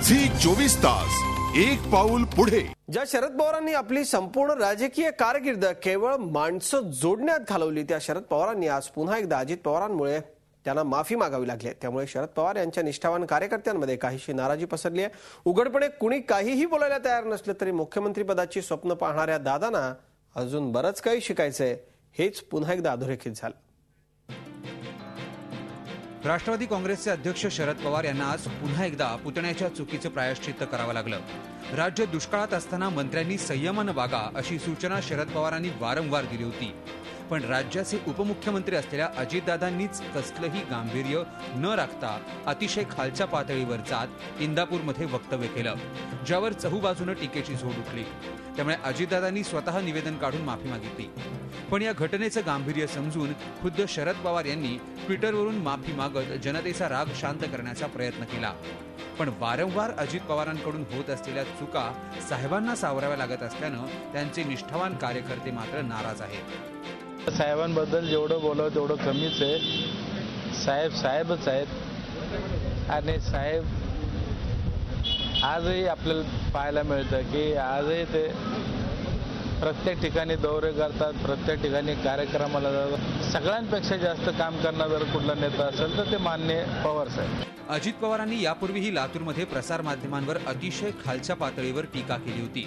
Zee 24 तास एक पाऊल पुढे। ज्या शरद पवारांनी आपली संपूर्ण राजकीय कारकीर्द केवळ माणसं जोडण्यात घालवली, त्या शरद पवारांनी आज पुन्हा एकदा अजित पवारांमुळे त्यांना माफी मागावी लागली। त्यामुळे शरद पवार यांच्या निष्ठावान कार्यकर्त्यांमध्ये काहीशी नाराजी पसरली आहे। उघडपणे कुणी काहीही बोलायला तयार नसले तरी मुख्यमंत्री पदाची स्वप्न पाहणाऱ्या दादांना अजून बरंच काही शिकायचंय, हेच पुन्हा एकदा अधोरेखित झालं। राष्ट्रवादी काँग्रेसचे अध्यक्ष शरद पवार यांना आज पुन्हा एकदा पुतण्याच्या चुकीचं प्रायश्चित्त करावं लागलं। राज्य दुष्काळात असताना मंत्र्यांनी संयमानं वागा अशी सूचना शरद पवारांनी वारंवार दिली होती, पण राज्याचे उपमुख्यमंत्री असलेल्या अजितदादांनीच कसलंही गांभीर्य न राखता अतिशय खालच्या पातळीवर जात इंदापूरमध्ये वक्तव्य केलं, ज्यावर चहूबाजूनं टीकेची झोड उठली। त्यामुळे अजितदादांनी स्वतः निवेदन काढून माफी मागितली, पण या घटनेचं गांभीर्य समजून खुद्द शरद पवार यांनी ट्विटरवरून माफी मागत जनतेचा राग शांत करण्याचा प्रयत्न केला। पण वारंवार अजित पवारांकडून होत असलेल्या चुका साहेबांना सावराव्या लागत असल्यानं त्यांचे निष्ठावान कार्यकर्ते मात्र नाराज आहेत। साहेबांबद्दल जेवढं बोलावं तेवढं कमीच आहे। साहेब साहेबच आहेत आणि साहेब आजही आपल्याला पाहायला मिळतं की आजही ते प्रत्येक ठिकाणी दौरे करतात, प्रत्येक ठिकाणी कार्यक्रमाला जातात। सगळ्यांपेक्षा जास्त काम करणारा जर कुठला नेता असेल तर ते माननीय पवार साहेब। अजित पवारांनी यापूर्वीही लातूरमध्ये प्रसार माध्यमांवर अतिशय खालच्या पातळीवर टीका केली होती,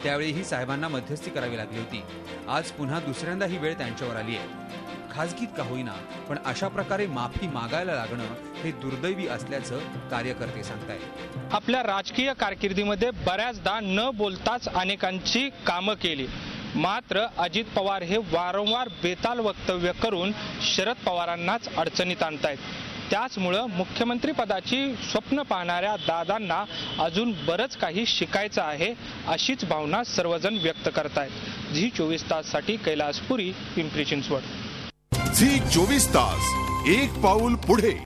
त्यावेळीही साहेबांना मध्यस्थी करावी लागली होती। आज पुन्हा दुसऱ्यांदा ही वेळ त्यांच्यावर आली आहे। खासगीत का होईना, पण अशा प्रकारे माफी मागायला लागणं हे दुर्दैवी असल्याचं कार्यकर्ते सांगतायत। आपल्या राजकीय कारकिर्दीमध्ये बऱ्याचदा न बोलताच अनेकांची कामं केली, मात्र अजित पवार हे वारंवार बेताल वक्तव्य करून शरद पवारांनाच अडचणीत आणतायत। त्याचमुळे मुख्यमंत्री पदाची स्वप्न पाहणाऱ्या दादांना अजून बरंच काही शिकायचं आहे, अशीच भावना सर्वजण व्यक्त करतायत। झी 24 ताससाठी कैलास पुरी, पिंपरी चिंचवड। झी 24 तास एक पाऊल पुढे।